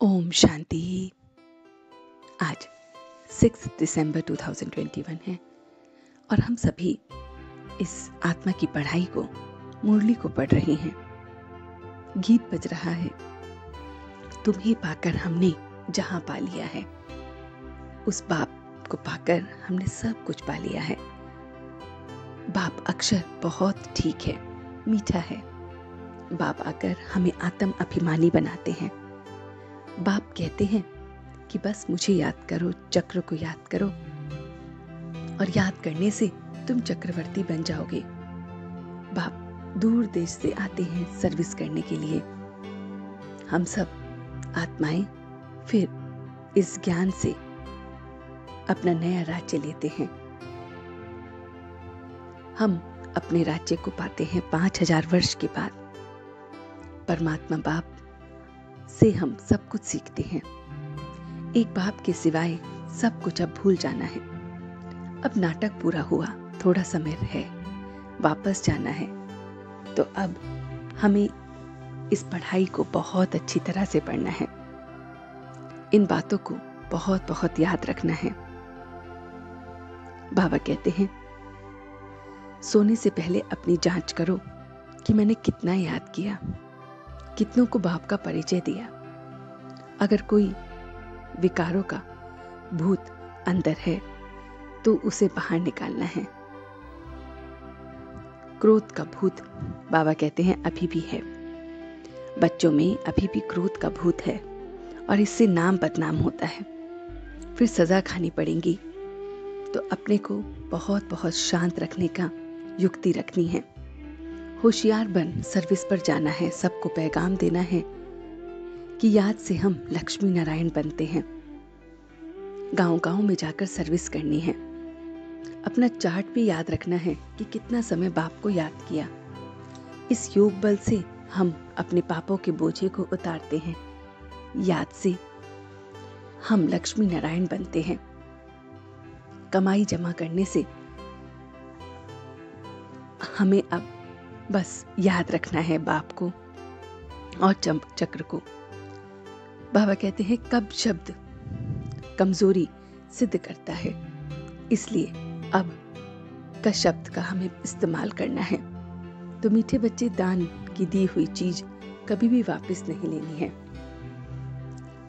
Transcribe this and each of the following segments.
ओम शांति। आज 6 दिसंबर 2021 है और हम सभी इस आत्मा की पढ़ाई को, मुरली को पढ़ रहे हैं। गीत बज रहा है, तुम्हें पाकर हमने जहां पा लिया है। उस बाप को पाकर हमने सब कुछ पा लिया है। बाप अक्षर बहुत ठीक है, मीठा है। बाप आकर हमें आत्म अभिमानी बनाते हैं। बाप कहते हैं कि बस मुझे याद करो, चक्र को याद करो, और याद करने से तुम चक्रवर्ती बन जाओगे। बाप दूर देश से आते हैं सर्विस करने के लिए। हम सब आत्माएं फिर इस ज्ञान से अपना नया राज्य लेते हैं। हम अपने राज्य को पाते हैं 5000 वर्ष के बाद। परमात्मा बाप से हम सब कुछ सीखते हैं। एक बाप के सिवाय सब कुछ अब भूल जाना है। अब नाटक पूरा हुआ, थोड़ा समय है, वापस जाना है। तो अब हमें इस पढ़ाई को बहुत अच्छी तरह से पढ़ना है। इन बातों को बहुत बहुत याद रखना है। बाबा कहते हैं, सोने से पहले अपनी जांच करो कि मैंने कितना याद किया, कितनों को बाप का परिचय दिया। अगर कोई विकारों का भूत अंदर है तो उसे बाहर निकालना है। क्रोध का भूत बाबा कहते हैं अभी भी है। बच्चों में अभी भी क्रोध का भूत है और इससे नाम बदनाम होता है। फिर सजा खानी पड़ेगी। तो अपने को बहुत बहुत शांत रखने का युक्ति रखनी है। होशियार बन सर्विस पर जाना है, सबको पैगाम देना है कि याद से हम लक्ष्मी नारायण बनते हैं। गांव-गांव में जाकर सर्विस करनी है। अपना चार्ट भी याद रखना है कि कितना समय बाप को याद किया। इस योग बल से हम अपने पापों के बोझे को उतारते हैं। याद से हम लक्ष्मी नारायण बनते हैं। कमाई जमा करने से हमें अब बस याद रखना है बाप को और चक्र को। बाबा कहते हैं कब शब्द कमजोरी सिद्ध करता है, इसलिए अब का शब्द का हमें इस्तेमाल करना है। तो मीठे बच्चे, दान की दी हुई चीज कभी भी वापस नहीं लेनी है।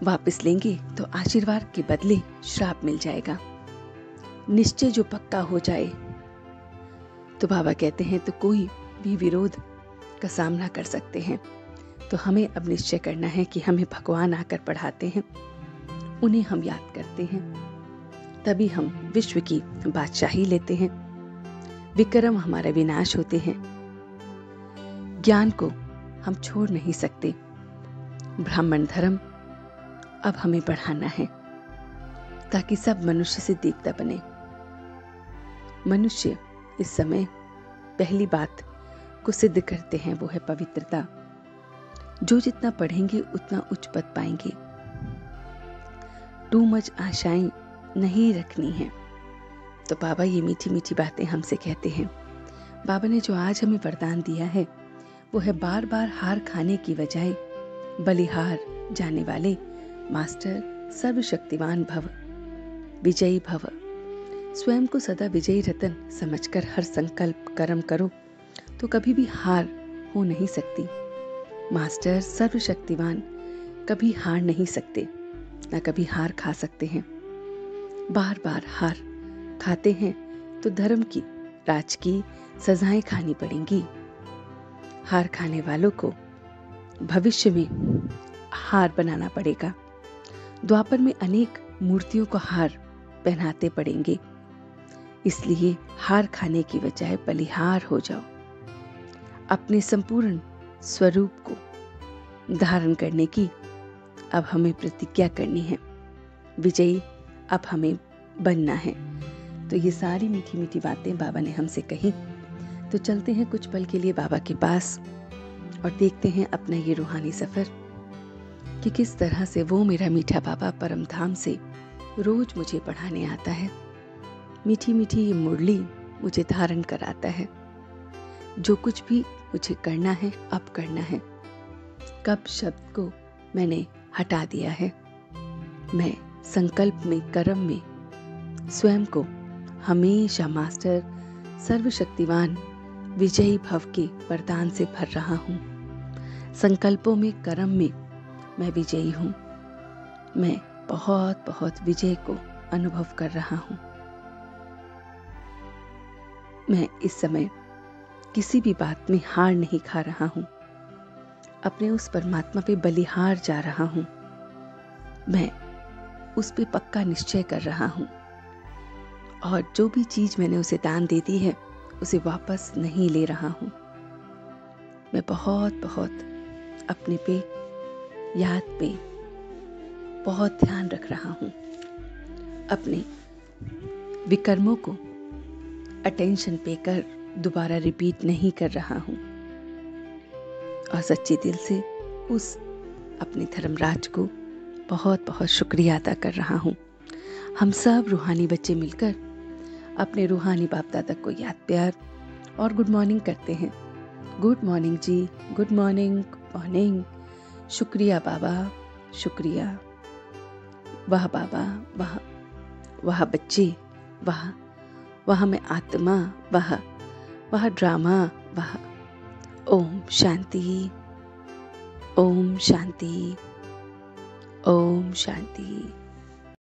वापस लेंगे तो आशीर्वाद के बदले श्राप मिल जाएगा। निश्चय जो पक्का हो जाए तो बाबा कहते हैं तो कोई भी विरोध का सामना कर सकते हैं। तो हमें अब निश्चय करना है कि हमें भगवान आकर पढ़ाते हैं, उन्हें हम याद करते हैं, तभी हम विश्व की बादशाही लेते हैं। विक्रम हमारा विनाश होते हैं। ज्ञान को हम छोड़ नहीं सकते। ब्राह्मण धर्म अब हमें बढ़ाना है ताकि सब मनुष्य से देवता बने। मनुष्य इस समय पहली बात को सिद्ध करते हैं, वो है पवित्रता। जो जितना पढ़ेंगे उतना उच्च पद पाएंगे। टू मच आशाएं नहीं रखनी है। तो बाबा ये मीठी मीठी बातें हमसे कहते हैं। बाबा ने जो आज हमें वरदान दिया है वो है बार बार हार खाने की बजाय बलिहार जाने वाले मास्टर सर्वशक्तिवान भव, विजयी भव। स्वयं को सदा विजयी रतन समझकर हर संकल्प कर्म करो तो कभी भी हार हो नहीं सकती। मास्टर सर्वशक्तिवान कभी हार नहीं सकते, ना कभी हार खा सकते हैं। बार बार हार खाते हैं तो धर्म की, राज की सजाएं खानी पड़ेंगी। हार खाने वालों को भविष्य में हार बनाना पड़ेगा। द्वापर में अनेक मूर्तियों को हार पहनाते पड़ेंगे। इसलिए हार खाने की बजाय बलिहार हो जाओ। अपने संपूर्ण स्वरूप को धारण करने की अब हमें प्रतिज्ञा करनी है। विजयी अब हमें बनना है। तो ये सारी मीठी मीठी बातें बाबा ने हमसे कही। तो चलते हैं कुछ पल के लिए बाबा के पास और देखते हैं अपना ये रूहानी सफर कि किस तरह से वो मेरा मीठा बाबा परम धाम से रोज मुझे पढ़ाने आता है। मीठी मीठी ये मुरली मुझे धारण कराता है। जो कुछ भी मुझे करना है अब करना है। कब शब्द को मैंने हटा दिया है। मैं संकल्प में, कर्म में स्वयं को हमेशा मास्टर, सर्वशक्तिवान, विजयी भव के वरदान से भर रहा हूँ। संकल्पों में, कर्म में मैं विजयी हूँ। मैं बहुत बहुत विजय को अनुभव कर रहा हूँ। मैं इस समय किसी भी बात में हार नहीं खा रहा हूँ। अपने उस परमात्मा पे बलिहार जा रहा हूँ। मैं उस पे पक्का निश्चय कर रहा हूँ और जो भी चीज मैंने उसे दान दे दी है उसे वापस नहीं ले रहा हूँ। मैं बहुत बहुत अपने पे, याद पे बहुत ध्यान रख रहा हूँ। अपने विकर्मों को अटेंशन पे कर दोबारा रिपीट नहीं कर रहा हूँ और सच्चे दिल से उस अपने धर्मराज को बहुत बहुत शुक्रिया अदा कर रहा हूँ। हम सब रूहानी बच्चे मिलकर अपने रूहानी बाप दादा को याद, प्यार और गुड मॉर्निंग करते हैं। गुड मॉर्निंग जी, गुड मॉर्निंग, गुड मॉर्निंग। शुक्रिया बाबा, शुक्रिया। वाह बाबा, वाह, वाह बच्चे, वाह, वाह मैं आत्मा, वाह, वाह ड्रामा, वाह। ओम शांति, ओम शांति, ओम शांति।